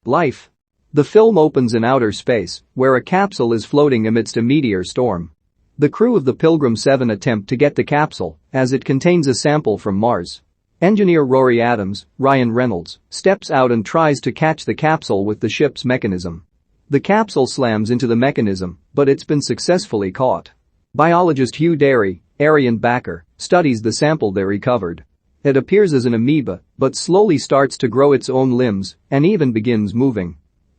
Life. The film opens in outer space, where a capsule is floating amidst a meteor storm. The crew of the Pilgrim 7 attempt to get the capsule, as it contains a sample from Mars. Engineer Rory Adams, Ryan Reynolds, steps out and tries to catch the capsule with the ship's mechanism. The capsule slams into the mechanism, but it's been successfully caught. Biologist Hugh Derry, Ariyon Bakare, studies the sample they recovered. It appears as an amoeba, but slowly starts to grow its own limbs and even begins moving.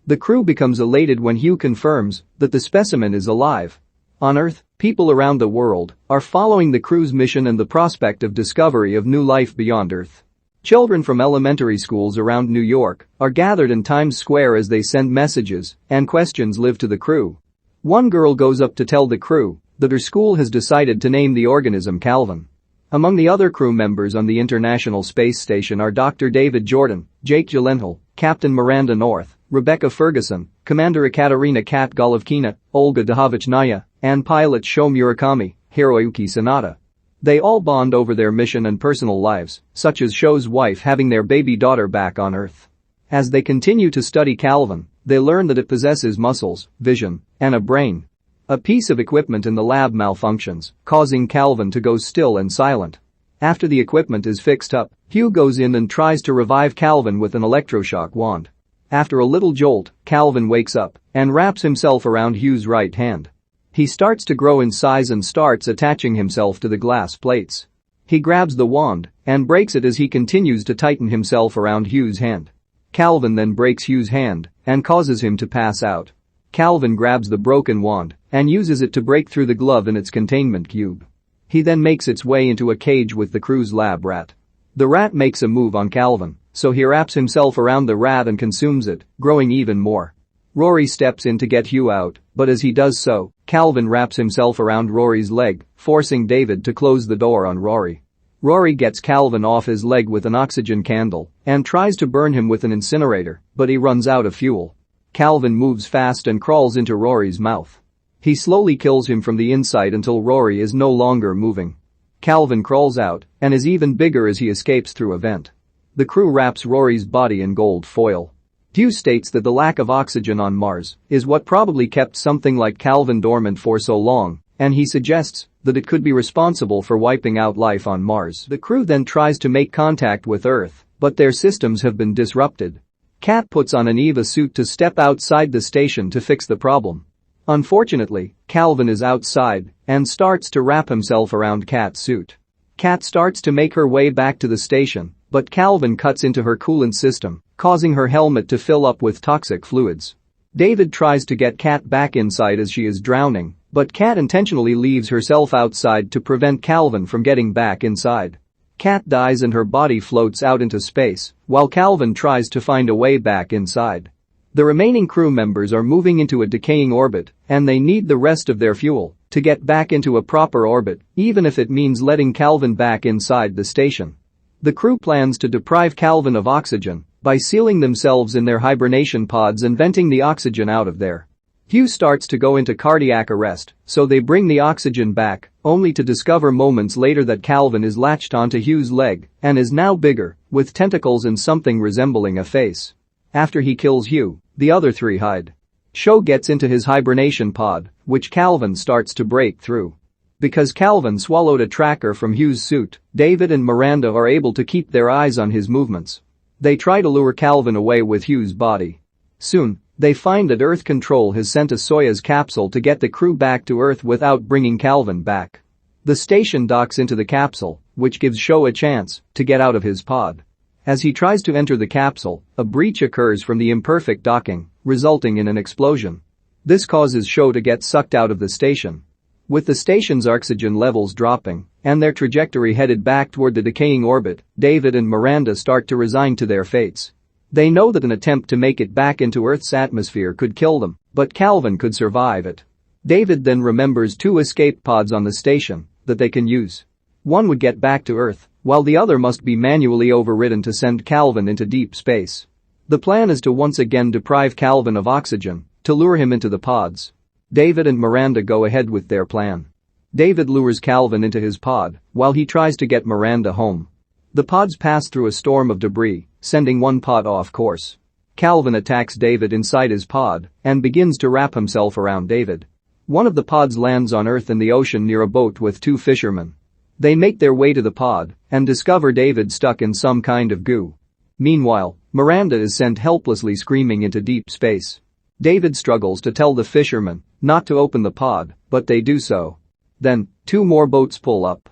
The crew becomes elated when Hugh confirms that the specimen is alive. On Earth, people around the world are following the crew's mission and the prospect of discovery of new life beyond Earth. Children from elementary schools around New York are gathered in Times Square as they send messages and questions live to the crew. One girl goes up to tell the crew that her school has decided to name the organism Calvin. Among the other crew members on the International Space Station are Dr. David Jordan, Jake Gyllenhaal, Captain Miranda North, Rebecca Ferguson, Commander Ekaterina Kat Golovkina, Olga Dihovichnaya, and pilot Sho Murakami, Hiroyuki Sanada. They all bond over their mission and personal lives, such as Sho's wife having their baby daughter back on Earth. As they continue to study Calvin, they learn that it possesses muscles, vision, and a brain. A piece of equipment in the lab malfunctions, causing Calvin to go still and silent. After the equipment is fixed up, Hugh goes in and tries to revive Calvin with an electroshock wand. After a little jolt, Calvin wakes up and wraps himself around Hugh's right hand. He starts to grow in size and starts attaching himself to the glass plates. He grabs the wand and breaks it as he continues to tighten himself around Hugh's hand. Calvin then breaks Hugh's hand and causes him to pass out. Calvin grabs the broken wand and uses it to break through the glove in its containment cube. He then makes its way into a cage with the crew's lab rat. The rat makes a move on Calvin, so he wraps himself around the rat and consumes it, growing even more. Rory steps in to get Hugh out, but as he does so, Calvin wraps himself around Rory's leg, forcing David to close the door on Rory. Rory gets Calvin off his leg with an oxygen candle and tries to burn him with an incinerator, but he runs out of fuel. Calvin moves fast and crawls into Rory's mouth. He slowly kills him from the inside until Rory is no longer moving. Calvin crawls out and is even bigger as he escapes through a vent. The crew wraps Rory's body in gold foil. Hugh states that the lack of oxygen on Mars is what probably kept something like Calvin dormant for so long, and he suggests that it could be responsible for wiping out life on Mars. The crew then tries to make contact with Earth, but their systems have been disrupted. Kat puts on an EVA suit to step outside the station to fix the problem. Unfortunately, Calvin is outside and starts to wrap himself around Kat's suit. Kat starts to make her way back to the station, but Calvin cuts into her coolant system, causing her helmet to fill up with toxic fluids. David tries to get Kat back inside as she is drowning, but Kat intentionally leaves herself outside to prevent Calvin from getting back inside. Kat dies and her body floats out into space, while Calvin tries to find a way back inside. The remaining crew members are moving into a decaying orbit, and they need the rest of their fuel to get back into a proper orbit, even if it means letting Calvin back inside the station. The crew plans to deprive Calvin of oxygen by sealing themselves in their hibernation pods and venting the oxygen out of there. Hugh starts to go into cardiac arrest, so they bring the oxygen back, only to discover moments later that Calvin is latched onto Hugh's leg and is now bigger, with tentacles and something resembling a face. After he kills Hugh, the other three hide. Sho gets into his hibernation pod, which Calvin starts to break through. Because Calvin swallowed a tracker from Hugh's suit, David and Miranda are able to keep their eyes on his movements. They try to lure Calvin away with Hugh's body. Soon, they find that Earth Control has sent a Soyuz capsule to get the crew back to Earth without bringing Calvin back. The station docks into the capsule, which gives Sho a chance to get out of his pod. As he tries to enter the capsule, a breach occurs from the imperfect docking, resulting in an explosion. This causes Sho to get sucked out of the station. With the station's oxygen levels dropping and their trajectory headed back toward the decaying orbit, David and Miranda start to resign to their fates. They know that an attempt to make it back into Earth's atmosphere could kill them, but Calvin could survive it. David then remembers two escape pods on the station that they can use. One would get back to Earth, while the other must be manually overridden to send Calvin into deep space. The plan is to once again deprive Calvin of oxygen to lure him into the pods. David and Miranda go ahead with their plan. David lures Calvin into his pod while he tries to get Miranda home. The pods pass through a storm of debris, sending one pod off course. Calvin attacks David inside his pod and begins to wrap himself around David. One of the pods lands on Earth in the ocean near a boat with two fishermen. They make their way to the pod and discover David stuck in some kind of goo. Meanwhile, Miranda is sent helplessly screaming into deep space. David struggles to tell the fishermen not to open the pod, but they do so. Then, two more boats pull up.